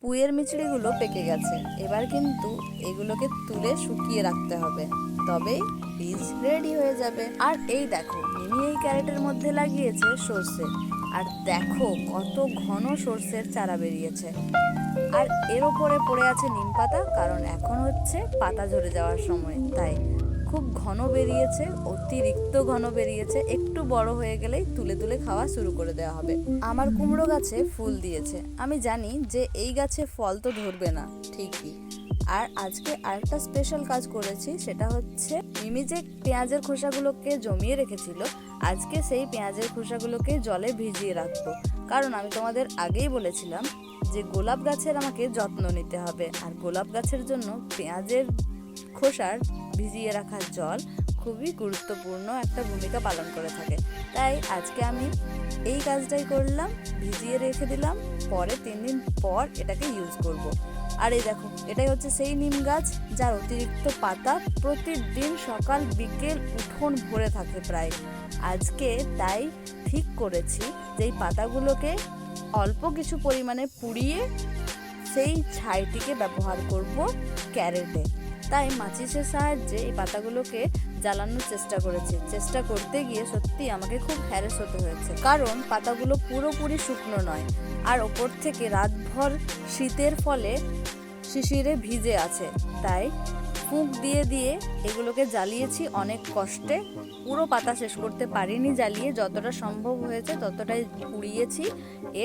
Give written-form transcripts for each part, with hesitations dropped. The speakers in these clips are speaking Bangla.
পুঁইয়ের মিচড়িগুলো পেকে গেছে। এবার কিন্তু এগুলোকে তুলে শুকিয়ে রাখতে হবে, তবেই বীজ রেডি হয়ে যাবে। আর এই দেখো, মিমি এই ক্যারেটের মধ্যে লাগিয়েছে সর্ষে। আর দেখো কত ঘন সর্ষের চারা বেরিয়েছে। আর এর ওপরে পড়ে আছে নিম পাতা, কারণ এখন হচ্ছে পাতা ঝরে যাওয়ার সময়, তাই খুব ঘন বেরিয়েছে, অতিরিক্ত ঘন বেরিয়েছে। একটু বড় হয়ে গেলেই তুলে তুলে খাওয়া শুরু করে দেওয়া হবে। আমার কুমড়ো গাছে ফুল দিয়েছে। আমি জানি যে এই গাছে ফল তো ধরবে না ঠিকই। আর আজকে আরেকটা স্পেশাল কাজ করেছি, সেটা হচ্ছে মিমি যে পেঁয়াজের খোসাগুলোকে জমিয়ে রেখেছিল, আজকে সেই পেঁয়াজের খোসাগুলোকে জলে ভিজিয়ে রাখবো। কারণ আমি তোমাদের আগেই বলেছিলাম যে গোলাপ গাছের আমাকে যত্ন নিতে হবে, আর গোলাপ গাছের জন্য পেঁয়াজের খোসার ভিজিয়ে রাখা জল খুবই গুরুত্বপূর্ণ একটা ভূমিকা পালন করে থাকে। তাই আজকে আমি এই কাজটাই করলাম, ভিজিয়ে রেখে দিলাম, পরে 3 দিন পর এটাকে ইউজ করব। আর এই দেখো, এটাই হচ্ছে সেই নিম গাছ যার অতিরিক্ত পাতা প্রতিদিন সকাল বিকেল উঠোন ভরে থাকে প্রায়। আজকে তাই ঠিক করেছি যে এই পাতাগুলোকে অল্প কিছু পরিমাণে পুড়িয়ে সেই ছাইটিকে ব্যবহার করব ক্যারেটে। তাই মাচিসের সাহায্যে এই পাতাগুলোকে জ্বালানোর চেষ্টা করেছি। চেষ্টা করতে গিয়ে সত্যি আমাকে খুব হ্যারেস হতে হয়েছে, কারণ পাতাগুলো পুরোপুরি শুকনো নয়, আর ওপর থেকে রাতভর শীতের ফলে শিশিরে ভিজে আছে। তাই ফুঁক দিয়ে দিয়ে এগুলোকে জ্বালিয়েছি অনেক কষ্টে। পুরো পাতা শেষ করতে পারিনি জ্বালিয়ে, যতটা সম্ভব হয়েছে ততটাই পুড়িয়েছি।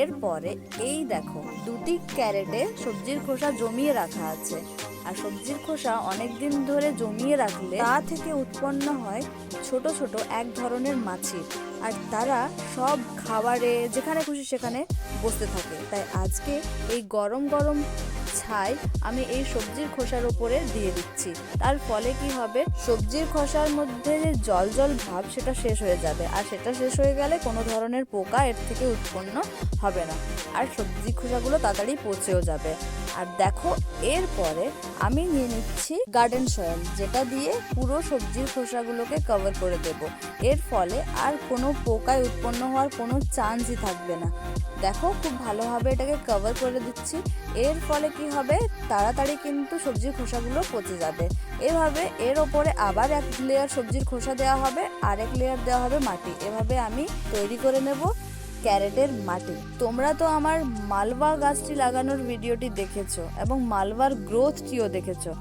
এরপরে এই দেখো, 2টি ক্যারেটে সবজির খোসা জমিয়ে রাখা আছে। আর সবজির খোসা অনেক দিন ধরে জমিয়ে রাখলে তা থেকে উৎপন্ন হয় ছোট ছোট এক ধরনের মাছি, আর তারা সব খাবারে যেখানে খুশি সেখানে বসতে থাকে। তাই আজকে এই গরম গরম ছাই আমি এই সবজির খোসার উপরে দিয়ে দিচ্ছি। তার ফলে কি হবে, সবজির খোসার মধ্যে যে জল জল ভাব সেটা শেষ হয়ে যাবে, আর সেটা শেষ হয়ে গেলে কোনো ধরনের পোকা এর থেকে উৎপন্ন হবে না, আর সবজি খোসাগুলো তাড়াতাড়ি পচেও যাবে। আর দেখো, এরপরে আমি নিয়ে নিচ্ছি গার্ডেন সয়েল, যেটা দিয়ে পুরো সবজির খোসাগুলোকে কভার করে দেব। এর ফলে আর কোনো পোকায় উৎপন্ন হওয়ার কোনো চান্সই থাকবে না। দেখো, খুব ভালোভাবে এটাকে কভার করে দিচ্ছি। এর ফলে কি হবে, তাড়াতাড়ি কিন্তু সবজির খোসাগুলো পচে যাবে। এভাবে এর ওপরে আবার এক লেয়ার সবজির খোসা দেওয়া হবে, আরেক লেয়ার দেওয়া হবে মাটি। এভাবে আমি তৈরি করে নেব ক্যারেটের মাটি। তোমরা তো আমার মালবা গাছটি লাগানোর ভিডিওটি দেখেছো এবং মালবার গ্রোথটিও দেখেছো,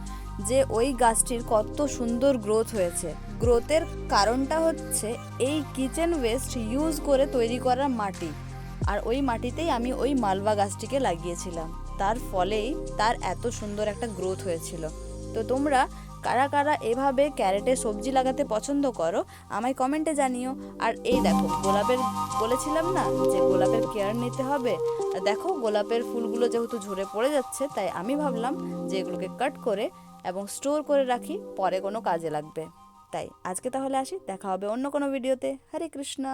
যে ওই গাছটির কত সুন্দর গ্রোথ হয়েছে। গ্রোথের কারণটা হচ্ছে এই কিচেন ওয়েস্ট ইউজ করে তৈরি করা মাটি, আর ওই মাটিতেই আমি ওই মালবা গাছটিকে লাগিয়েছিলাম। তার ফলেই তার এত সুন্দর একটা গ্রোথ হয়েছিল। তো তোমরা কারা কারা এভাবে ক্যারেটে সবজি লাগাতে পছন্দ করো আমায় কমেন্টে জানিও। আর এই দেখো, গোলাপের বলেছিলাম না যে গোলাপের কেয়ার নিতে হবে। দেখো, গোলাপের ফুলগুলো যেহেতু ঝরে পড়ে যাচ্ছে, তাই আমি ভাবলাম যে এগুলোকে কাট করে এবং স্টোর করে রাখি, পরে কোনো কাজে লাগবে। তাই আজকে তাহলে আসি, দেখা হবে অন্য কোনো ভিডিওতে। হরে কৃষ্ণা।